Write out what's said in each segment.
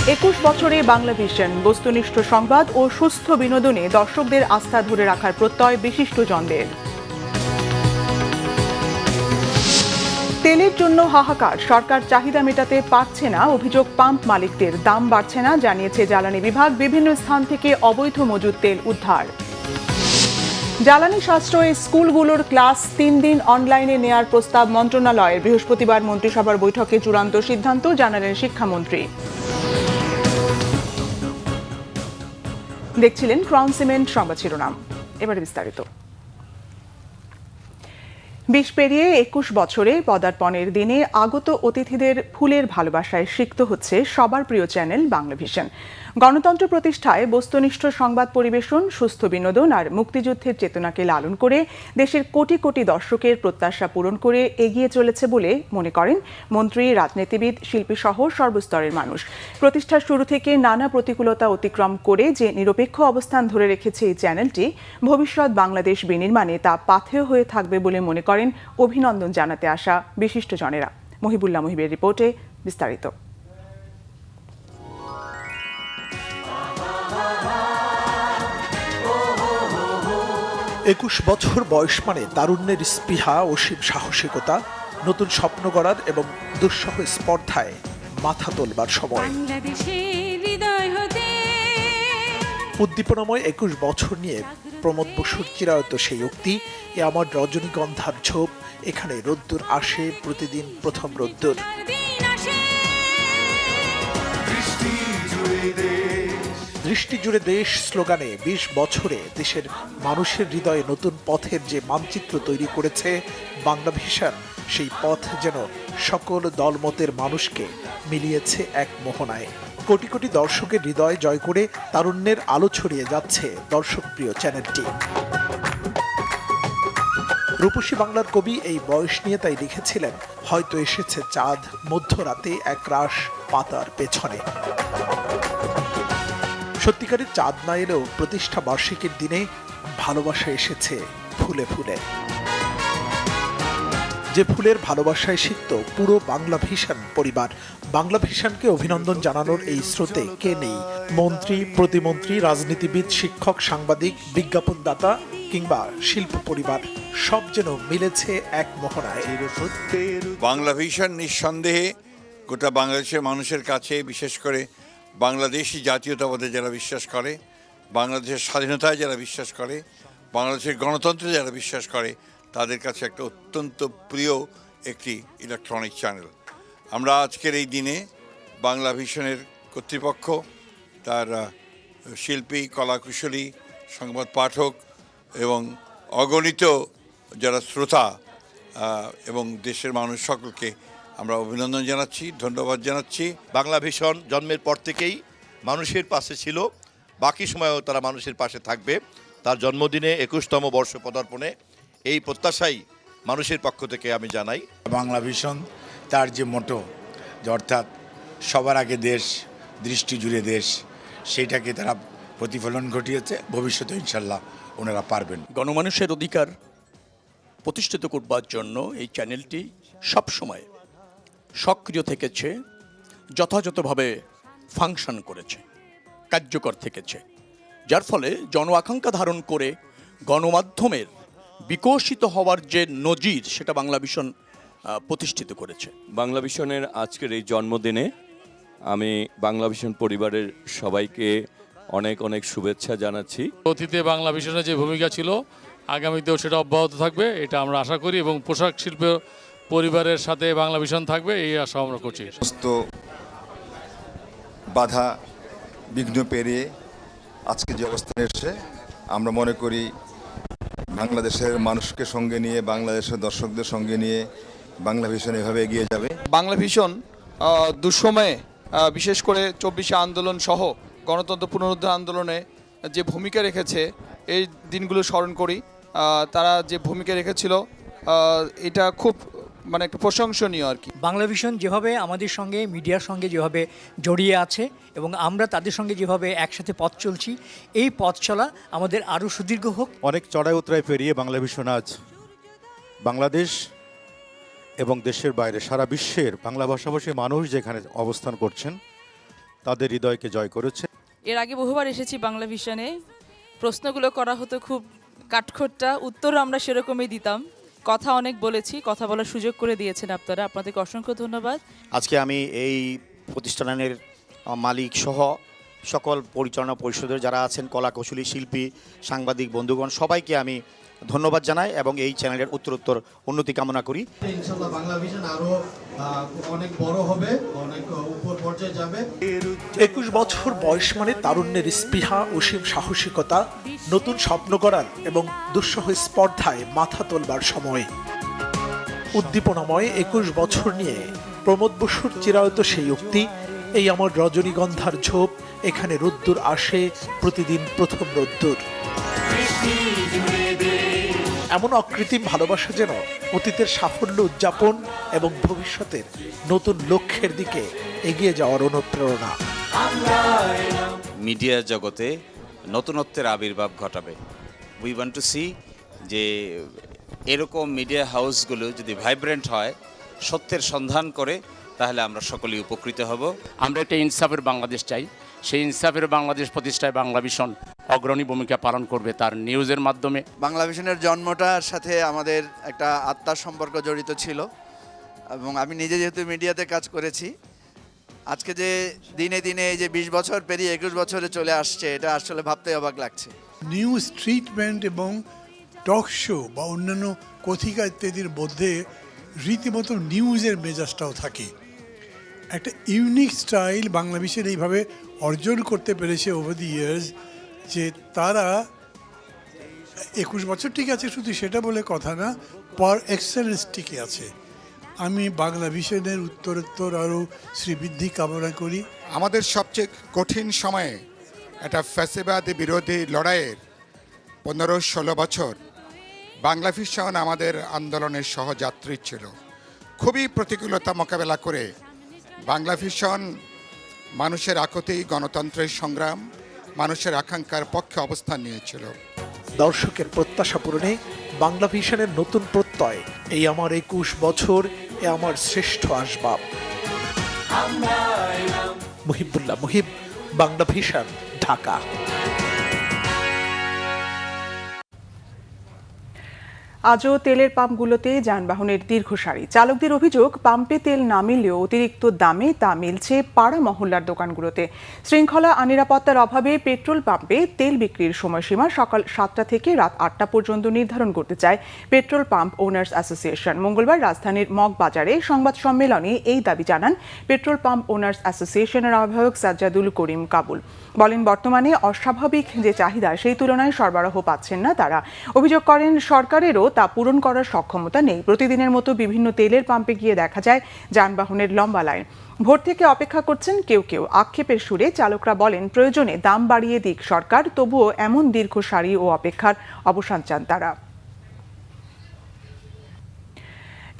21 বছরে বাংলাভিশন বস্তুনিষ্ঠ সংবাদ ও সুস্থ বিনোদনে দর্শকদের আস্থা ধরে রাখার প্রত্যয় বিশিষ্টজনদের। তেলের জন্য হাহাকার, সরকার চাহিদা মেটাতে পারছে না, অভিযোগ পাম্প মালিকদের। দাম বাড়ছে না জানিয়েছে জ্বালানি বিভাগ। বিভিন্ন স্থান থেকে অবৈধ মজুদ তেল উদ্ধার। জ্বালানি সাশ্রয়ে স্কুলগুলোর ক্লাস 3 দিন অনলাইনে নেয়ার প্রস্তাব মন্ত্রণালয়ের। বৃহস্পতিবার মন্ত্রিসভার বৈঠকে চূড়ান্ত সিদ্ধান্ত জানালেন শিক্ষামন্ত্রী। দেখছিলেন ক্রাউন সিমেন্ট সংবাদ শিরোনাম, এবারে বিস্তারিত। 20 পেরিয়ে 21 বছরে পদার্পণের দিনে আগত অতিথিদের ফুলের ভালোবাসায় সিক্ত হচ্ছে সবার প্রিয় চ্যানেল বাংলাভিশন। গণতন্ত্র প্রতিষ্ঠায় বস্তুনিষ্ঠ সংবাদ পরিবেশন, সুস্থ বিনোদন আর মুক্তিযুদ্ধের চেতনাকে লালন করে দেশের কোটি কোটি দর্শকের প্রত্যাশা পূরণ করে এগিয়ে চলেছে বলে মনে করেন মন্ত্রী, রাজনীতিবিদ, শিল্পী সহ সর্বস্তরের মানুষ। প্রতিষ্ঠার শুরু থেকে নানা প্রতিকূলতা অতিক্রম করে যে নিরপেক্ষ অবস্থান ধরে রেখেছে এই চ্যানেলটি, ভবিষ্যৎ বাংলাদেশ বিনির্মাণে তা পাথেয় হয়ে থাকবে বলে মনে করেন অভিনন্দন জানাতে আসা বিশিষ্টজনেরা। মহিবুল্লাহ মহিবের রিপোর্টে বিস্তারিত। একুশ বছর বয়স মানে তারুণ্যের স্পৃহা, অসীম সাহসিকতা, নতুন স্বপ্ন গড়ার এবং দুঃসহ স্পর্ধায় মাথা তোলবার সময়। উদ্দীপনাময় 21 বছর নিয়ে প্রমোদ বসুর চিরায়ত সেই উক্তি, এ আমার রজনীগন্ধার ঝোপ, এখানে রোদ্দুর আসে প্রতিদিন প্রথম রোদ্দুর। দৃষ্টি জুড়ে দেশ স্লোগানে 20 বছরে দেশের মানুষের হৃদয়ে নতুন পথের যে মানচিত্র তৈরি করেছে বাংলাভিশন, সেই পথ যেন সকল দলমতের মানুষকে মিলিয়েছে এক মোহনায়। কোটি কোটি দর্শকের হৃদয় জয় করে তারুণ্যের আলো ছড়িয়ে যাচ্ছে দর্শকপ্রিয় চ্যানেলটি। রূপসী বাংলার কবি এই বয়স নিয়ে তাই লিখেছিলেন, হয়তো এসেছে চাঁদ মধ্যরাতে এক রাশ পাতার পেছনে। সত্যিকারের চাঁদ না এলেও প্রতিষ্ঠা বার্ষিকীর দিনে ভালোবাসা এসেছে ফুলে ফুলে। যে ফুলের ভালোবাসায় সিক্ত পুরো বাংলাভিশন পরিবার। বাংলাভিশনকে অভিনন্দন জানানোর এই স্রোতে কে নেই? মন্ত্রী, প্রতিমন্ত্রী, রাজনীতিবিদ, শিক্ষক, সাংবাদিক, বিজ্ঞাপনদাতা কিংবা শিল্প পরিবার, সব যেন মিলেছে এক মোহনায়। বাংলাভিশন নিঃসন্দেহে গোটা বাংলাদেশের মানুষের কাছে, বিশেষ করে বাংলাদেশি জাতীয়তাবাদে যারা বিশ্বাস করে, বাংলাদেশের স্বাধীনতায় যারা বিশ্বাস করে, বাংলাদেশের গণতন্ত্রে যারা বিশ্বাস করে, তাদের কাছে একটা অত্যন্ত প্রিয় একটি ইলেকট্রনিক চ্যানেল। আমরা আজকের এই দিনে বাংলাভিশনের কর্তৃপক্ষ, তার শিল্পী, কলাকুশলী, সংবাদ পাঠক এবং অগণিত যারা শ্রোতা এবং দেশের মানুষ সকলকে আমরা অভিনন্দন জানাচ্ছি, ধন্যবাদ জানাচ্ছি। বাংলাভিশন জন্মের পর থেকেই মানুষের পাশে ছিল, বাকি সময়ও তারা মানুষের পাশে থাকবে। তার জন্মদিনে 21তম বর্ষ পদার্পণে এই প্রত্যাশাই মানুষের পক্ষ থেকে আমি জানাই। বাংলাভিশন তার যে মোটো, অর্থাৎ সবার আগে দেশ, দৃষ্টি জুড়ে দেশ, সেইটাকে তারা প্রতিফলন ঘটিয়েছে। ভবিষ্যতে ইনশাল্লাহ ওনারা পারবেন। গণমানুষের অধিকার প্রতিষ্ঠিত করবার জন্য এই চ্যানেলটি সবসময় সক্রিয় থেকেছে, যথাযথভাবে ফাংশন করেছে, কার্যকর থেকেছে, যার ফলে জন আকাঙ্ক্ষা ধারণ করে গণমাধ্যমের বিকশিত হওয়ার যে নজির, সেটা বাংলাভিশন প্রতিষ্ঠিত করেছে। বাংলাভিশনের আজকের এই জন্মদিনে আমি বাংলাভিশন পরিবারের সবাইকে অনেক অনেক শুভেচ্ছা জানাচ্ছি। অতীতে বাংলাভিশনের যে ভূমিকা ছিল, আগামীতেও সেটা অব্যাহত থাকবে, এটা আমরা আশা করি, এবং পোশাক শিল্প পরিবারের সাথে বাংলাভিশন থাকবে, এই আশা আমরা করছি। সমস্ত বাধা বিঘ্ন পেরিয়ে আজকে যে অবস্থানে এসে আমরা মনে করি বাংলাদেশের মানুষকে সঙ্গে নিয়ে, বাংলাদেশের দর্শকদের সঙ্গে নিয়ে বাংলাভিশন এভাবে এগিয়ে যাবে। বাংলাভিশন দুঃসময়ে, বিশেষ করে 24শে আন্দোলন সহ গণতন্ত্র পুনরুদ্ধার আন্দোলনে যে ভূমিকা রেখেছে, এই দিনগুলো স্মরণ করি। তারা যে ভূমিকা রেখেছিল, এটা খুব একটা প্রশংসনীয় আর কি। বাংলাভিশন যেভাবে আমাদের সঙ্গে, মিডিয়ার সঙ্গে যেভাবে জড়িয়ে আছে এবং আমরা তাদের সঙ্গে যেভাবে একসাথে পথ চলছি, এই পথ চলা আমাদের আরও সুদীর্ঘ হোক। অনেক চড়াই উতরাই পেরিয়ে বাংলাভিশন আজ বাংলাদেশ এবং দেশের বাইরে সারা বিশ্বের বাংলা ভাষাভাষী মানুষ যেখানে অবস্থান করছেন, তাদের হৃদয়কে জয় করেছে। এর আগে বহুবার এসেছি বাংলা ভিশনে, প্রশ্নগুলো করা হতো খুব কাঠখোট্টা, উত্তরও আমরা সেরকমই দিতাম। কথা অনেক বলেছি, কথা বলার সুযোগ করে দিয়েছেন আপনারা, আপনাদেরকে অসংখ্য ধন্যবাদ। আজকে আমি এই প্রতিষ্ঠানের মালিক সহ সকল পরিচালনা পরিষদের যারা আছেন, কলাকুশলী, শিল্পী, সাংবাদিক বন্ধুগণ, সবাইকে আমি ধন্যবাদ জানাই এবং এই চ্যানেলের উত্তরোত্তর উন্নতি কামনা করি। ইনশাআল্লাহ বাংলা ভিশন আরো অনেক বড় হবে, অনেক উপর পর্যায়ে যাবে। 21 বছর বয়স মানে তারুণ্যের স্পৃহা, অসীম সাহসিকতা, নতুন স্বপ্ন গড়ার এবং দুঃসহ স্পর্ধায় মাথা তোলবার সময়। উদ্দীপনাময় 21 বছর নিয়ে প্রমোদ বসুর চিরায়ত সেই উক্তি, এই আমার রজনীগন্ধার ঝোপ, এখানে রোদ্দুর আসে প্রতিদিন প্রথম রোদ্দুর। এমন অকৃত্রিম ভালোবাসা যেন অতীতের সাফল্য উদযাপন এবং ভবিষ্যতের নতুন লক্ষ্যের দিকে এগিয়ে যাওয়ার অনুপ্রেরণা। মিডিয়া জগতে নতুনত্বের আবির্ভাব ঘটাবে। উই ওয়ান্ট টু সি যে এরকম মিডিয়া হাউসগুলো যদি ভাইব্রেন্ট হয়, সত্যের সন্ধান করে, তাহলে আমরা সকলেই উপকৃত হব। আমরা একটা ইনসাফের বাংলাদেশ চাই, সেই ইনসাফের বাংলাদেশ প্রতিষ্ঠায় বাংলা ভিশন অগ্রণী ভূমিকা পালন করবে তার নিউজের মাধ্যমে। বাংলা ভিশনের জন্মটার সাথে আমাদের একটা আত্মার সম্পর্ক জড়িত ছিল এবং আমি নিজে যেহেতু মিডিয়াতে কাজ করেছি, আজকে যে দিনে দিনে এই যে 20 বছর পেরিয়ে 21 বছরে চলে আসছে, এটা আসলে ভাবতে অবাক লাগছে। নিউজ ট্রিটমেন্ট এবং টক শো বা অন্যান্য কথিকা ইত্যাদির মধ্যে রীতিমতো নিউজের মেজাজটাও থাকে। একটা ইউনিক স্টাইল বাংলা ভিশন এইভাবে অর্জন করতে পেরেছে ওভার দি ইয়ার্স, যে তারা 21 বছর ঠিক আছে, শুধু সেটা বলে কথা না, পার এক্সেলেন্স টিকে আছে। আমি বাংলা ভিশনের উত্তরোত্তর আরও শ্রীবৃদ্ধি কামনা করি। আমাদের সবচেয়ে কঠিন সময়ে একটা ফ্যাসিবাদ বিরোধী লড়াইয়ের 15-16 বছর বাংলা ভিশন আমাদের আন্দোলনের সহযাত্রী ছিল। খুবই প্রতিকূলতা মোকাবেলা করে বাংলা ভিশন মানুষের আকুতি, গণতন্ত্রের সংগ্রাম, মানুষের আকাঙ্ক্ষার পক্ষে অবস্থান নিয়েছিল। দর্শকের প্রত্যাশা পূরণে বাংলা ভিশনের নতুন প্রত্যয়, এই আমার 21 বছর, এ আমার শ্রেষ্ঠ আসবাব। মুহিবুল্লাহ মুহিব, বাংলা ভিশন, ঢাকা। আজও তেলের পাম্পগুলোতে যানবাহনের দীর্ঘ সারি। চালকদের অভিযোগ, পাম্পে তেল না মিললেও অতিরিক্ত দামে তা মিলছে পাড়া মহল্লার দোকানগুলোতে। শৃঙ্খলা আর নিরাপত্তার অভাবে পেট্রোল পাম্পে তেল বিক্রির সময়সীমা সকাল 7টা থেকে রাত 8টা পর্যন্ত নির্ধারণ করতে চায় পেট্রোল পাম্প ওনার্স অ্যাসোসিয়েশন। মঙ্গলবার রাজধানীর মগবাজারে সংবাদ সম্মেলনে এই দাবি জানান পেট্রোল পাম্প ওনার্স অ্যাসোসিয়েশনের আহ্বায়ক সাজ্জাদুল করিম কাবুল। বলেন, বর্তমানে অস্বাভাবিক যে চাহিদা, সেই তুলনায় সরবরাহ পাচ্ছেন না তারা। অভিযোগ করেন, সরকারেরও তা পূরণ করার সক্ষমতা নেই। প্রতিদিনের মতো বিভিন্ন তেলের পাম্পে গিয়ে দেখা যায় যানবাহনের লম্বা লাইন। ভোর থেকে অপেক্ষা করছেন কেউ কেউ। আক্ষেপের সুরে চালকরা বলেন, প্রয়োজনে দাম বাড়িয়ে দিক সরকার, তবুও এমন দীর্ঘ সারি ও অপেক্ষার অবসান চান তারা।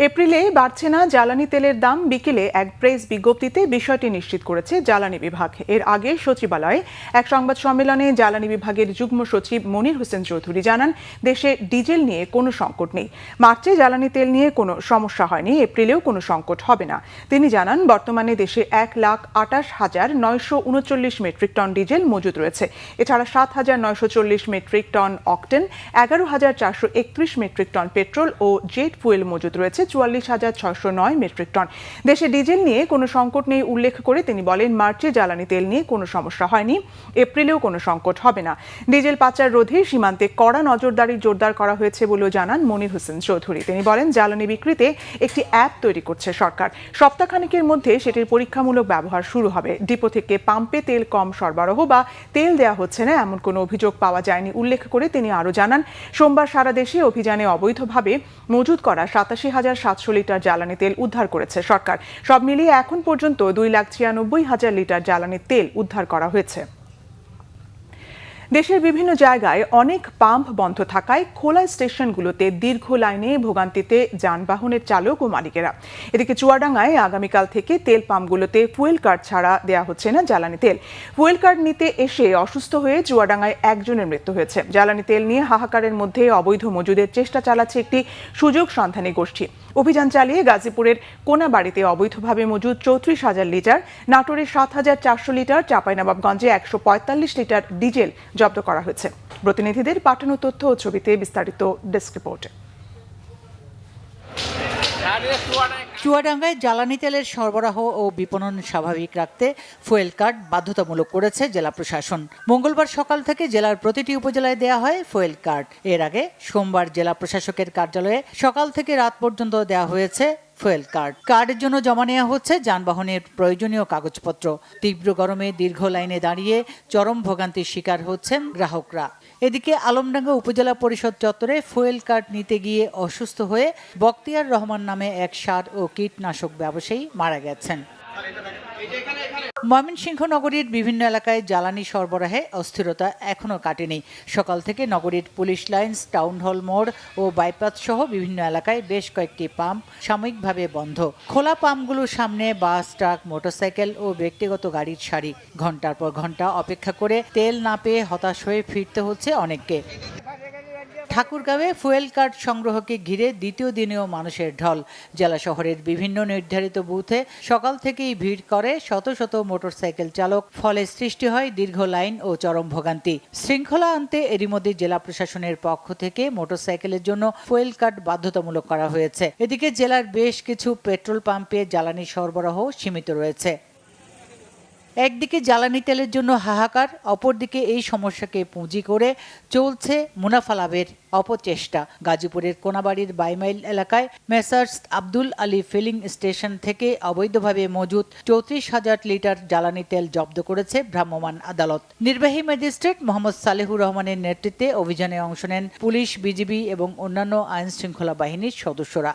এপ্রিলে বাড়ছে না জ্বালানি তেলের দাম। বিকেলে এক প্রেস বিজ্ঞপ্তিতে বিষয়টি নিশ্চিত করেছে জ্বালানি বিভাগ। এর আগে সচিবালয়ে এক সংবাদ সম্মেলনে জ্বালানি বিভাগের যুগ্ম সচিব মনির হোসেন চৌধুরী জানান, দেশে ডিজেল নিয়ে কোনো সংকট নেই। মার্চে জ্বালানি তেল নিয়ে কোনো সমস্যা হয়নি, এপ্রিলেও কোনো সংকট হবে না। তিনি জানান, বর্তমানে দেশে 1,28,939 মেট্রিক টন ডিজেল মজুদ রয়েছে। এছাড়া 7,940 metric ton octane, 11,431 metric ton petrol ও জেট ফুয়েল মজুদ রয়েছে 44,609 মেট্রিক টন। দেশে ডিজেল নিয়ে কোনো সংকট নেই উল্লেখ করে তিনি বলেন, মার্চে জ্বালানি তেল নিয়ে কোনো সমস্যা হয়নি, এপ্রিলেও কোনো সংকট হবে না। ডিজেল পাচার রোধে সীমান্তে কড়া নজরদারি জোরদার করা হয়েছে বলেও জানান মনির হোসেন চৌধুরী। তিনি বলেন, জ্বালানি বিক্রিতে একটি অ্যাপ তৈরি করছে সরকার। সপ্তাহখানেকের মধ্যে সেটির পরীক্ষামূলক ব্যবহার শুরু হবে। ডিপো থেকে পাম্পে তেল কম সরবরাহ বা তেল দেওয়া হচ্ছে না এমন কোনো অভিযোগ পাওয়া যায়নি উল্লেখ করে তিনি আরও জানান, সোমবার সারা দেশে অভিযানে অবৈধভাবে মজুদ করা 87,700 লিটার জ্বালানি তেল উদ্ধার করেছে সরকার। সব মিলিয়ে এখন পর্যন্ত 2,96,000 লিটার জ্বালানি তেল উদ্ধার করা হয়েছে। দেশের বিভিন্ন জায়গায় অনেক পাম্প বন্ধ থাকায় খোলা স্টেশনগুলোতে দীর্ঘ লাইনে ভোগান্তিতে যানবাহনের চালক ও মালিকেরা। এদিকে চুয়াডাঙ্গায় আগামীকাল থেকে তেল পাম্পগুলোতে ফুয়েল কার্ড ছাড়া দেয়া হচ্ছে না জ্বালানি তেল। ফুয়েল কার্ড নিতে এসে অসুস্থ হয়ে চুয়াডাঙ্গায় একজনের মৃত্যু হয়েছে। জ্বালানি তেল নিয়ে হাহাকারের মধ্যে অবৈধ মজুদের চেষ্টা চালাচ্ছে একটি সুযোগ সন্ধানী গোষ্ঠী। অভিযান চালিয়ে গাজীপুরের কোনাবাড়িতে অবৈধভাবে মজুদ 34,000 লিটার, নাটোরে 7,400 লিটার, চাঁপাইনবাবগঞ্জে 145 লিটার ডিজেল জব্দ করা হয়েছে। প্রতিনিধিদের পাঠানো তথ্য ও ছবিতে বিস্তারিত ডেস্ক রিপোর্টে। চুয়াডাঙ্গায় জ্বালানি তেলের সরবরাহ ও বিপণন স্বাভাবিক রাখতে ফুয়েল কার্ড বাধ্যতামূলক করেছে জেলা প্রশাসন। মঙ্গলবার সকাল থেকে জেলার প্রতিটি উপজেলায় দেয়া হয় ফুয়েল কার্ড। এর আগে সোমবার জেলা প্রশাসকের কার্যালয়ে সকাল থেকে রাত পর্যন্ত দেওয়া হয়েছে ফুয়েল কার্ড। কার্ডের জন্য জমা নেওয়া হচ্ছে যানবাহনের প্রয়োজনীয় কাগজপত্র। তীব্র গরমে দীর্ঘ লাইনে দাঁড়িয়ে চরম ভোগান্তির শিকার হচ্ছেন গ্রাহকরা। এদিকে আলমডাঙ্গা উপজেলা পরিষদ চত্বরে ফুয়েল কার্ড নিতে গিয়ে অসুস্থ হয়ে বখতিয়ার রহমান নামে এক সার ও কীটনাশক ব্যবসায়ী মারা গেছেন। ময়মনসিংহ নগরীর বিভিন্ন এলাকায় জ্বালানি সরবরাহে অস্থিরতা এখনও কাটেনি। সকাল থেকে নগরীর পুলিশ লাইন্স, টাউন হল মোড় ও বাইপাস সহ বিভিন্ন এলাকায় বেশ কয়েকটি পাম্প সাময়িকভাবে বন্ধ। খোলা পাম্পগুলোর সামনে বাস, ট্রাক, মোটরসাইকেল ও ব্যক্তিগত গাড়ির সারি। ঘন্টার পর ঘন্টা অপেক্ষা করে তেল না পেয়ে হতাশ হয়ে ফিরতে হচ্ছে অনেককে। ঠাকুরগাঁওয়ে ফুয়েল কার্ড সংগ্রহকে ঘিরে দ্বিতীয় দিনেও মানুষের ঢল। জেলা শহরের বিভিন্ন নির্ধারিত বুথে সকাল থেকেই ভিড় করে শত শত মোটরসাইকেল চালক। ফলে সৃষ্টি হয় দীর্ঘ লাইন ও চরম ভোগান্তি। শৃঙ্খলা আনতে এরই মধ্যে জেলা প্রশাসনের পক্ষ থেকে মোটরসাইকেলের জন্য ফুয়েল কার্ড বাধ্যতামূলক করা হয়েছে। এদিকে জেলার বেশ কিছু পেট্রোল পাম্পে জ্বালানি সরবরাহ সীমিত রয়েছে। একদিকে জ্বালানি তেলের জন্য হাহাকার, অপরদিকে এই সমস্যাকে পুঁজি করে চলছে মুনাফা লাভের অপচেষ্টা। গাজীপুরের কোনাবাড়ির বাইমাইল এলাকায় messrs Abdul Ali filling station থেকে অবৈধভাবে মজুদ 34,000 লিটার জ্বালানি তেল জব্দ করেছে ভ্রাম্যমাণ আদালত। নির্বাহী ম্যাজিস্ট্রেট মোহাম্মদ সালেহুর রহমানের নেতৃত্বে অভিযানে অংশ নেন পুলিশ, বিজিবি এবং অন্যান্য আইন শৃঙ্খলা বাহিনীর সদস্যরা।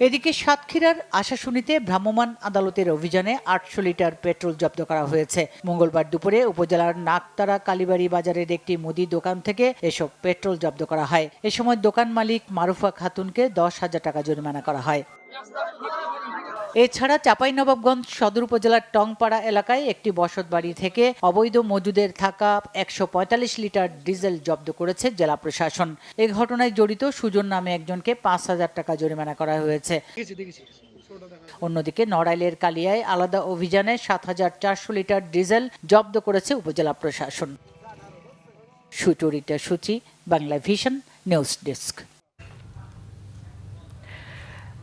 এদিকে সাতক্ষীরার আশাশুনিতে ভ্রাম্যমাণ আদালতের অভিযানে 800 লিটার পেট্রোল জব্দ করা হয়েছে। মঙ্গলবার দুপুরে উপজেলার নাকতারা কালীবাড়ি বাজারের একটি মুদি দোকান থেকে এসব পেট্রোল জব্দ করা হয়। এ সময় দোকান মালিক মারুফা খাতুনকে 10,000 টাকা জরিমানা করা হয়। এছাড়া চাঁপাইনবাবগঞ্জ সদর উপজেলার টংপাড়া এলাকায় একটি বসতবাড়ি থেকে অবৈধ মজুদের থাকা 145 লিটার ডিজেল জব্দ করেছে জেলা প্রশাসন। এ ঘটনায় জড়িত সুজন নামে একজনকে 5,000 টাকা জরিমানা করা হয়েছে। অন্যদিকে নড়াইলের কালিয়ায় আলাদা অভিযানে 7,400 লিটার ডিজেল জব্দ করেছে উপজেলা প্রশাসন। সুচরিতা সূচি, Bangla Vision news desk.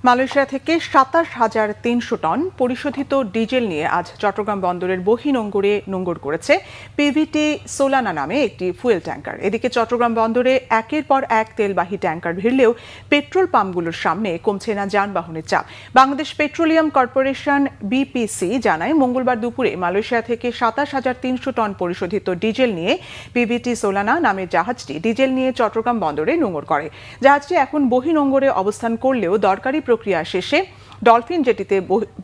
Malaysia থেকে 27,300 টন পরিশোধিত ডিজেল নিয়ে আজ চট্টগ্রাম বন্দরের বহিনোঙ্গরে নোঙ্গর করেছে পিভিটি সোলানা নামে একটি ফুয়েল ট্যাঙ্কার। এদিকে চট্টগ্রাম বন্দরে একের পর এক তেলবাহী ট্যাঙ্কার ভিড়লেও পেট্রোল পাম্পগুলোর সামনে কমছে না যানবাহনের চাপ। বাংলাদেশ পেট্রোলিয়াম কর্পোরেশন বিপিসি জানায়, মঙ্গলবার দুপুরে মালয়েশিয়া থেকে 27,300 টন পরিশোধিত ডিজেল নিয়ে পিভিটি সোলানা নামের জাহাজটি ডিজেল নিয়ে চট্টগ্রাম বন্দরে নোঙ্গর করে। জাহাজটি এখন বহিনোঙ্গরে অবস্থান করলেও দরকারি প্রক্রিয়া শেষে ডলফিন জেটিতে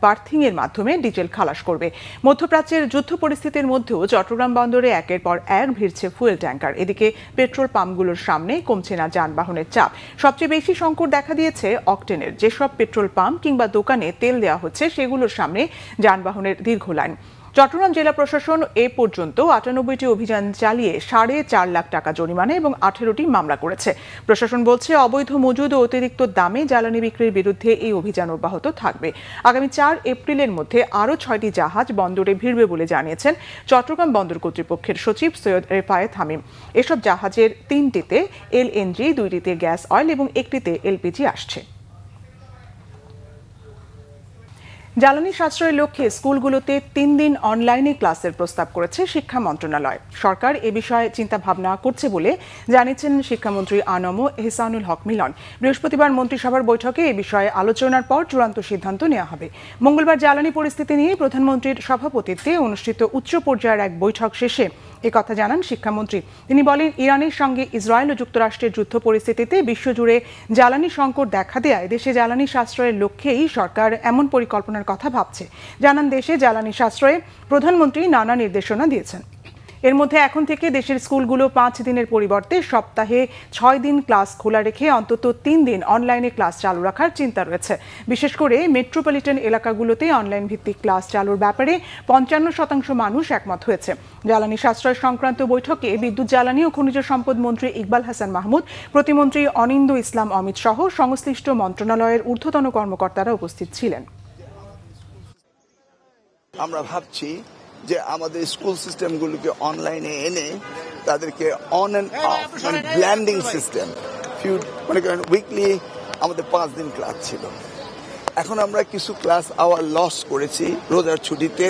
বার্থিং এর মাধ্যমে ডিজেল খালাস করবে। মধ্যপ্রাচ্যের যুদ্ধ পরিস্থিতির মধ্যেও চট্টগ্রাম বন্দরে একের পর এক ভিড়ছে ফুয়েল ট্যাঙ্কার। এদিকে পেট্রোল পাম্পগুলোর সামনে কমছে না যানবাহনের চাপ। সবচেয়ে বেশি সংকট দেখা দিয়েছে অকটেনের। যেসব পেট্রোল পাম্প কিংবা দোকানে তেল দেওয়া হচ্ছে সেগুলোর সামনে যানবাহনের দীর্ঘ লাইন। চট্টগ্রাম জেলা প্রশাসন এ পর্যন্ত 98টি অভিযান চালিয়ে 4.5 লাখ টাকা জরিমানা এবং 18টি মামলা করেছে। প্রশাসন বলছে, অবৈধ মজুদ ও অতিরিক্ত দামে জ্বালানি বিক্রির বিরুদ্ধে এই অভিযান অব্যাহত থাকবে। আগামী 4 এপ্রিলের মধ্যে আরও 6টি জাহাজ বন্দরে ভিড়বে বলে জানিয়েছেন চট্টগ্রাম বন্দর কর্তৃপক্ষের সচিব সৈয়দ রেফায়েত হামিম। এসব জাহাজের 3টিতে এলএনজি, 2টিতে গ্যাস অয়েল এবং 1টিতে এলপিজি আসছে। জ্বালানি সাশ্রয়ের লক্ষ্যে স্কুলগুলোতে 3 দিন অনলাইনে ক্লাসের প্রস্তাব করেছে শিক্ষা মন্ত্রণালয়। সরকার এ বিষয়ে চিন্তা ভাবনা করছে বলে জানিয়েছেন শিক্ষামন্ত্রী আনম এহসানুল হক মিলন। বৃহস্পতিবার মন্ত্রিসভার বৈঠকে এ বিষয়ে আলোচনার পর চূড়ান্ত সিদ্ধান্ত নেওয়া হবে। মঙ্গলবার জ্বালানি পরিস্থিতি নিয়ে প্রধানমন্ত্রীর সভাপতিত্বে অনুষ্ঠিত উচ্চ পর্যায়ের এক বৈঠক শেষে একথা জানান শিক্ষামন্ত্রী। তিনি বলেন, ইরানের সঙ্গে ইসরায়েল ও যুক্তরাষ্ট্রের যুদ্ধ পরিস্থিতিতে বিশ্বজুড়ে জ্বালানি সংকট দেখা দেয়ায় দেশে জ্বালানি সাশ্রয়ের লক্ষ্যেই সরকার এমন পরিকল্পনার কথা ভাবছে। জানান, দেশে জ্বালানি সাশ্রয়ে প্রধানমন্ত্রী নানা নির্দেশনা দিয়েছেন। এর মধ্যে এখন থেকে দেশের স্কুলগুলো 5 দিনের পরিবর্তে সপ্তাহে 6 দিন ক্লাস খোলা রেখে অন্তত 3 দিন অনলাইনে ক্লাস চালু রাখার চিন্তা রয়েছে। বিশেষ করে মেট্রোপলিটন এলাকাগুলোতে অনলাইন ভিত্তিক ক্লাস চালুর ব্যাপারে 55% মানুষ একমত হয়েছে। জ্বালানি সাশ্রয় সংক্রান্ত বৈঠকে বিদ্যুৎ, জ্বালানি ও খনিজ সম্পদ মন্ত্রী ইকবাল হাসান মাহমুদ, প্রতিমন্ত্রী অনিন্দ্য ইসলাম অমিত সহ সংশ্লিষ্ট মন্ত্রণালয়ের ঊর্ধ্বতন কর্মকর্তারা উপস্থিত ছিলেন। আমরা ভাবছি যে আমাদের স্কুল সিস্টেমগুলোকে অনলাইনে এনে তাদেরকে অন অ্যান্ড অফ মানে ব্ল্যান্ডিং সিস্টেম, মনে করেন উইকলি আমাদের 5 দিন ক্লাস ছিল, এখন আমরা কিছু ক্লাস আওয়ার লস করেছি রোজার ছুটিতে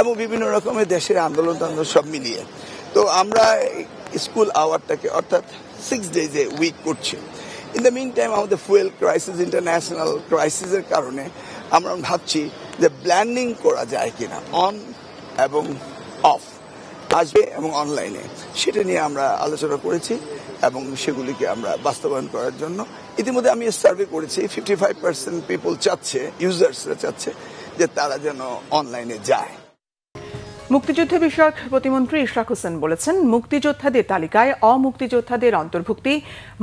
এবং বিভিন্ন রকমের দেশের আন্দোলন সব মিলিয়ে। তো আমরা স্কুল আওয়ারটাকে অর্থাৎ 6 ডেজে উইক করছি। ইন দ্য মিন টাইম আমাদের ফুয়েল ক্রাইসিস, ইন্টারন্যাশনাল ক্রাইসিসের কারণে আমরা ভাবছি যে ব্ল্যান্ডিং করা যায় কিনা, অন এবং অফ আসবে এবং অনলাইনে, সেটা নিয়ে আমরা আলোচনা করেছি এবং সেগুলিকে আমরা বাস্তবায়ন করার জন্য ইতিমধ্যে আমি সার্ভে করেছি। 55% পিপল চাচ্ছে, ইউজার্সরা চাচ্ছে যে তারা যেন অনলাইনে যায়। মুক্তিযুদ্ধ বিষয়ক প্রতিমন্ত্রী ইশরাক হোসেন বলেছেন, মুক্তিযোদ্ধাদের তালিকায় অমুক্তিযোদ্ধাদের অন্তর্ভুক্তি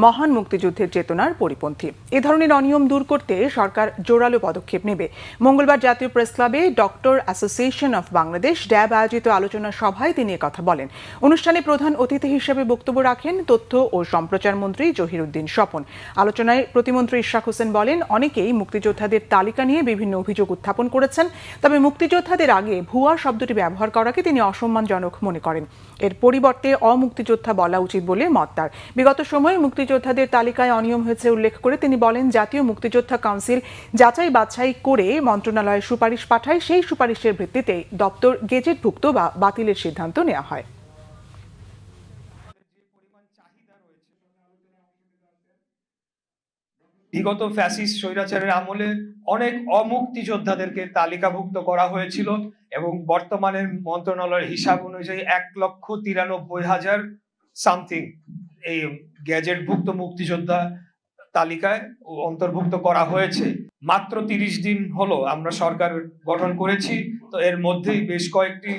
মহান মুক্তিযুদ্ধের চেতনার পরিপন্থী। এ ধরনের অনিয়ম দূর করতে সরকার জোরালো পদক্ষেপ নেবে। মঙ্গলবার জাতীয় প্রেস ক্লাবে ডক্টর অ্যাসোসিয়েশন অফ বাংলাদেশ ড্যাব আয়োজিত আলোচনা সভায় তিনি কথা বলেন। অনুষ্ঠানে প্রধান অতিথি হিসেবে বক্তব্য রাখেন তথ্য ও সম্প্রচার মন্ত্রী জহিরুদ্দিন স্বপন। আলোচনায় প্রতিমন্ত্রী ইশরাক হোসেন বলেন, অনেকেই মুক্তিযোদ্ধাদের তালিকা নিয়ে বিভিন্ন অভিযোগ উত্থাপন করেছেন, তবে মুক্তিযোদ্ধাদের আগে ভুয়া শব্দটি ব্যবহার করাকে তিনি অসম্মানজনক মনে করেন। এর পরিবর্তে অমুক্তিযোদ্ধা বলা উচিত বলে মত তার। বিগত সময়ে মুক্তিযোদ্ধাদের তালিকায় অনিয়ম হয়েছে উল্লেখ করে তিনি বলেন, জাতীয় মুক্তিযোদ্ধা কাউন্সিল যাচাই বাছাই করে মন্ত্রণালয়ে সুপারিশ পাঠায়, সেই সুপারিশের ভিত্তিতে দপ্তর গেজেটভুক্ত বা বাতিলের সিদ্ধান্ত নেওয়া হয়। বিগত ফ্যাসিস্ট স্বৈরাচারের আমলে অনেক অমুক্তিযোদ্ধাদেরকে তালিকাভুক্ত করা হয়েছিল এবং বর্তমানের মন্ত্রণালয়ের হিসাব অনুযায়ী 1,93,000 সামথিং এই গ্যাজেটভুক্ত মুক্তিযোদ্ধা তালিকায় অন্তর্ভুক্ত করা হয়েছে। মাত্র 30 দিন হলো আমরা সরকার গঠন করেছি, তো এর মধ্যেই বেশ কয়েকটি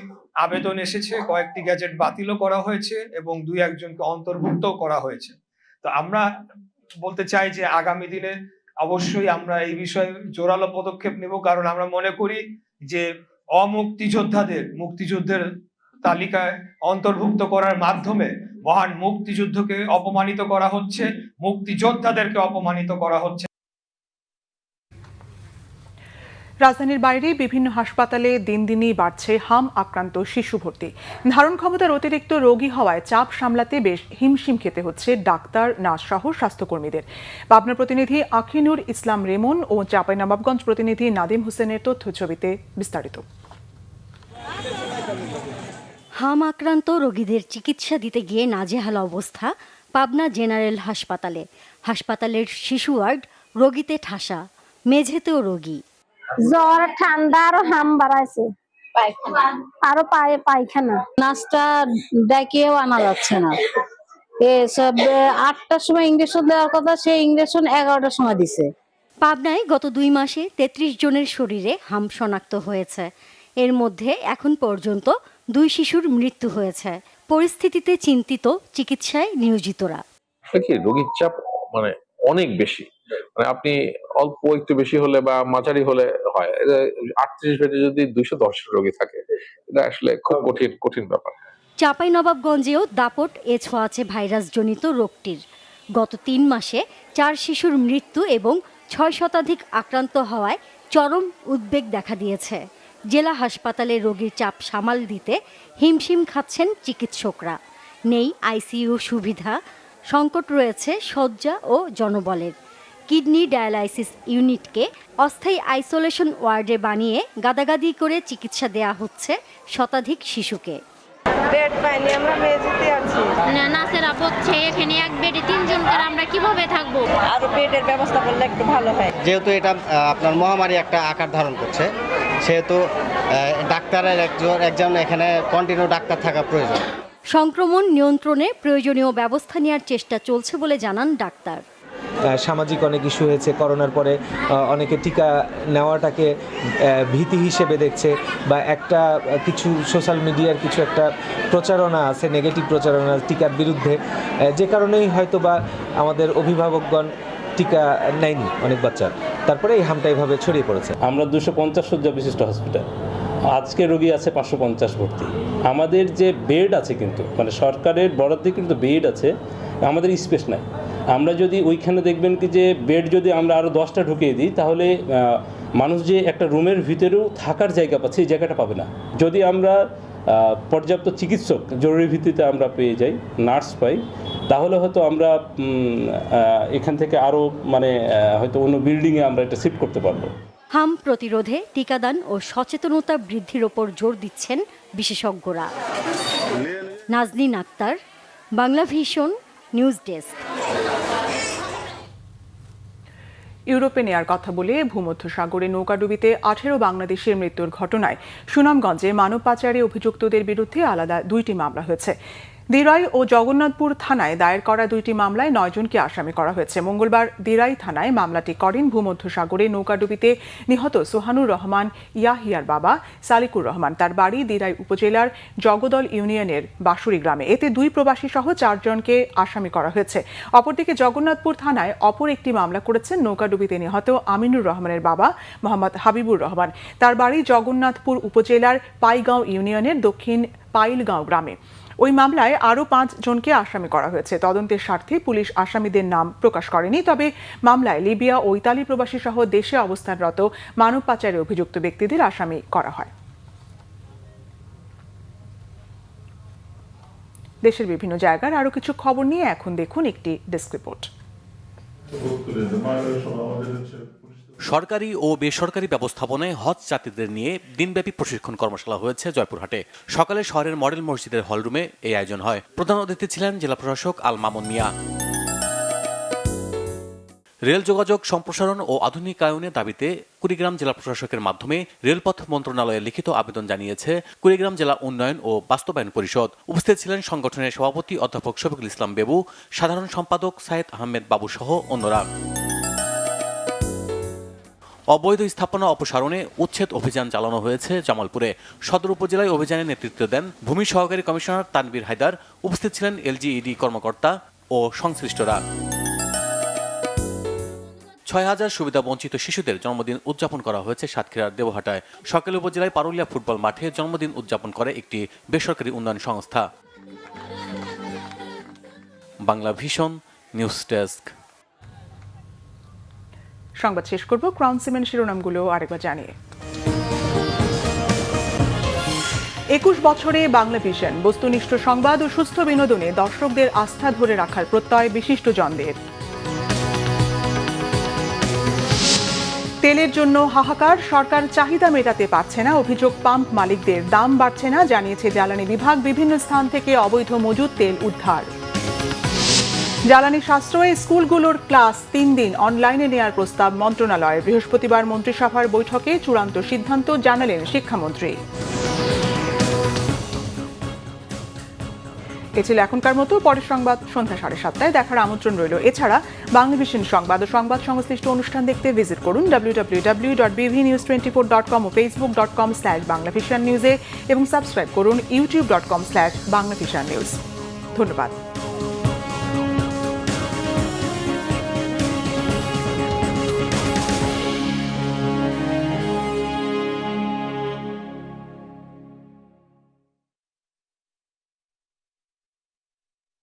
আবেদন এসেছে, কয়েকটি গ্যাজেট বাতিলও করা হয়েছে এবং 2-1 জনকে অন্তর্ভুক্ত করা হয়েছে। তো আমরা বলতে চাই যে আগামী দিনে অবশ্যই আমরা এই বিষয়ে জোরালো পদক্ষেপ নেব, কারণ আমরা মনে করি যে মুক্তিযুদ্ধের তালিকায় অন্তর্ভুক্ত করার মাধ্যমে মহান মুক্তিযুদ্ধকে অপমানিত করা হচ্ছে, মুক্তিযোদ্ধাদেরকে অপমানিত করা হচ্ছে। রাজধানীর বাইরে বিভিন্ন হাসপাতালে দিন দিনই বাড়ছে হাম আক্রান্ত শিশু ভর্তি। ধারণ ক্ষমতার অতিরিক্ত রোগী হওয়ায় চাপ সামলাতে বেশ হিমশিম খেতে হচ্ছে ডাক্তার, নার্স সহ স্বাস্থ্যকর্মীদের। পাবনা প্রতিনিধি আখিনুর ইসলাম রেমন ও চাঁপাইনবাবগঞ্জ প্রতিনিধি নাদিম হোসেনের তথ্য ছবিতে বিস্তারিত। হাম আক্রান্ত রোগীদের চিকিৎসা দিতে গিয়ে নাজেহাল অবস্থা পাবনা জেনারেল হাসপাতালে। হাসপাতালের শিশু ওয়ার্ড রোগীতে ঠাসা, মেঝেতেও রোগী। জ্বর, ঠান্ডা আর হাম বাড়াইছে, আরো পায়ে পায়খানা। নার্সটা ডাকিয়েও আনা যাচ্ছে না। এসব 8টার সময় ইঞ্জেকশন দেওয়ার কথা, সেই ইঞ্জেকশন 11টার সময় দিছে। পাবনায় গত 2 মাসে 33 জনের শরীরে হাম শনাক্ত হয়েছে। এর মধ্যে এখন পর্যন্ত 2 শিশুর মৃত্যু হয়েছে। পরিস্থিতিতে চিন্তিত চিকিৎসায় নিয়োজিতরা। রোগীর চাপ মানে অনেক বেশি, মানে আপনি অল্প একটু বেশি হলে বা মাঝারি হলে হয়, 38 বেডে যদি 210 রোগী থাকে, এটা আসলে খুব কঠিন ব্যাপার। চাঁপাইনবাবগঞ্জেও দাপট ছোঁয়াচে ভাইরাসজনিত রোগটির। গত 3 মাসে 4 শিশুর মৃত্যু এবং 6 শতাধিক আক্রান্ত হওয়ায় চরম উদ্বেগ দেখা দিয়েছে। জেলা হাসপাতালে রোগীর চাপ সামাল দিতে হিমশিম খাচ্ছেন চিকিৎসকরা। নেই আইসিইউ সুবিধা, সংকট রয়েছে শয্যা ও জনবলের। কিডনি ডায়ালাইসিস ইউনিটকে অস্থায়ী আইসোলেশন ওয়ার্ডে বানিয়ে গাদাগাদি করে চিকিৎসা দেয়া হচ্ছে শতাধিক শিশুকে। বেড পাইনি, আমরা মেঝেতে আছি। নার্সেরা বলছে এখানে এক বেডে 3 জন করে আমরা কিভাবে থাকবো? আর বেডের ব্যবস্থা করলে একটু ভালো হয়। যেহেতু এটা আপনার মহামারী একটা আকার ধারণ করছে, সেহেতু ডাক্তারের একজন এখানে কন্টিনিউ ডাক্তার থাকা প্রয়োজন। সংক্রমণ নিয়ন্ত্রণে প্রয়োজনীয় ব্যবস্থা নেওয়ার চেষ্টা চলছে বলে জানান ডাক্তার। সামাজিক অনেক ইস্যু হয়েছে, করোনার পরে অনেকে টিকা নেওয়াটাকে ভীতি হিসেবে দেখছে, বা একটা কিছু সোশ্যাল মিডিয়ার কিছু একটা প্রচারণা আছে, নেগেটিভ প্রচারণা টিকার বিরুদ্ধে, যে কারণেই হয়তো বা আমাদের অভিভাবকগণ টিকা নেয়নি অনেক বাচ্চার, তারপরে এই হামটা এভাবে ছড়িয়ে পড়েছে। আমরা 250 শয্যা বিশিষ্ট হসপিটাল, আজকে রোগী আছে 550 ভর্তি। আমাদের যে বেড আছে কিন্তু মানে সরকারের বরাদ্দে কিন্তু বেড আছে, আমাদের স্পেস নাই। আমরা যদি ওইখানে দেখবেন কি যে বেড যদি আমরা আরও 10টা ঢুকিয়ে দিই তাহলে মানুষ যে একটা রুমের ভিতরেও থাকার জায়গা পাচ্ছে এই জায়গাটা পাবে না। যদি আমরা পর্যাপ্ত চিকিৎসক জরুরি ভিত্তিতে আমরা পেয়ে যাই, নার্স পাই, তাহলে হয়তো আমরা এখান থেকে আরও মানে হয়তো অন্য বিল্ডিংয়ে আমরা এটা শিফট করতে পারবো। হাম প্রতিরোধে টিকাদান ও সচেতনতা বৃদ্ধির ওপর জোর দিচ্ছেন বিশেষজ্ঞরা। Nazneen Akter, Bangla Vision, news desk. ইউরোপে নেয়ার কথা বলে ভূমধ্যসাগরে নৌকাডুবিতে 18 বাংলাদেশের মৃত্যুর ঘটনায় সুনামগঞ্জে মানব পাচারে অভিযুক্তদের বিরুদ্ধে আলাদা 2টি মামলা হয়েছে। দিরাই ও জগন্নাথপুর থানায় দায়ের করা 2টি মামলায় 9 জনকে আসামি করা হয়েছে। মঙ্গলবার দিরাই থানায় মামলাটি করেন ভূমধ্যসাগরে নৌকাডুবিতে নিহত সোহানুর রহমান ইয়াহিয়ার বাবা সালিকুর রহমান। তার বাড়ি দিরাই উপজেলার জগদল ইউনিয়নের বাঁশুরি গ্রামে। এতে 2 প্রবাসী সহ 4 জনকে আসামি করা হয়েছে। অপরদিকে জগন্নাথপুর থানায় অপর একটি মামলা করেছেন নৌকাডুবিতে নিহত আমিনুর রহমানের বাবা মোহাম্মদ হাবিবুর রহমান। তার বাড়ি জগন্নাথপুর উপজেলার পাইগাঁও ইউনিয়নের দক্ষিণ পাইলগাঁও গ্রামে। ওই মামলায় আরও 5 জনকে আসামি করা হয়েছে। তদন্তের স্বার্থে পুলিশ আসামিদের নাম প্রকাশ করেনি, তবে মামলায় লিবিয়া ও ইতালি প্রবাসী সহ দেশে অবস্থানরত মানব পাচারে অভিযুক্ত ব্যক্তিদের আসামি করা হয়। দেশের বিভিন্ন জায়গার আরও কিছু খবর নিয়ে এখন দেখুন একটি ডেস্ক রিপোর্ট। সরকারি ও বেসরকারি ব্যবস্থাপনায় হজ যাত্রীদের নিয়ে দিনব্যাপী প্রশিক্ষণ কর্মশালা হয়েছে জয়পুরহাটে। সকালে শহরের মডেল মসজিদের হলরুমে এই আয়োজন হয়। প্রধান অতিথি ছিলেন জেলা প্রশাসক আল মামুন মিয়া। রেল যোগাযোগ সম্প্রসারণ ও আধুনিকায়নের দাবিতে কুড়িগ্রাম জেলা প্রশাসকের মাধ্যমে রেলপথ মন্ত্রণালয়ে লিখিত আবেদন জানিয়েছে কুড়িগ্রাম জেলা উন্নয়ন ও বাস্তবায়ন পরিষদ। উপস্থিত ছিলেন সংগঠনের সভাপতি অধ্যাপক শফিকুল ইসলাম বেবু, সাধারণ সম্পাদক সাইদ আহমেদ বাবু সহ অন্যরা। অবৈধ স্থাপনা অপসারণে উচ্ছেদ অভিযান চালানো হয়েছে জামালপুরে। সদর উপজেলায় অভিযানে নেতৃত্ব দেন ভূমি সহকারী কমিশনার তানভীর হায়দার। উপস্থিত ছিলেন এলজিইডি কর্মকর্তা ও সংশ্লিষ্টরা। 6000 সুবিধা বঞ্চিত শিশুদের জন্মদিন উদযাপন করা হয়েছে সাতক্ষীরার দেবহাটায়। সকালে উপজেলায় পারুলিয়া ফুটবল মাঠে জন্মদিন উদযাপন করে একটি বেসরকারি উন্নয়ন সংস্থা। Bangla Vision, news desk. সংবাদ শেষ করব ক্রাউন সিমেন্ট শিরোনামগুলো আরেকবার জানিয়ে। 21 বছরে বাংলা ভিশন বস্তুনিষ্ঠ সংবাদ ও সুস্থ বিনোদনে দর্শকদের আস্থা ধরে রাখার প্রত্যয় বিশিষ্টজনদের। তেলের জন্য হাহাকার, সরকার চাহিদা মেটাতে পারছে না, অভিযোগ পাম্প মালিকদের। দাম বাড়ছে না, জানিয়েছে জ্বালানি বিভাগ। বিভিন্ন স্থান থেকে অবৈধ মজুদ তেল উদ্ধার। জ্বালানি সাশ্রয়ে স্কুলগুলোর ক্লাস 3 দিন অনলাইনে নেওয়ার প্রস্তাব মন্ত্রণালয়ের। বৃহস্পতিবার মন্ত্রিসভার বৈঠকে চূড়ান্ত সিদ্ধান্ত জানালেন শিক্ষামন্ত্রী। এ ছিল এখনকার মতো। পরের সংবাদ সন্ধ্যা 7:30 দেখার আমন্ত্রণ রইল। এছাড়া বাংলা ভিশন সংবাদ ও সংবাদ সংশ্লিষ্ট অনুষ্ঠান দেখতে ভিজিট করুন www.bvnews24.com ও facebook.com/banglavishannews এবং সাবস্ক্রাইব করুন youtube.com/banglavishannews। ধন্যবাদ।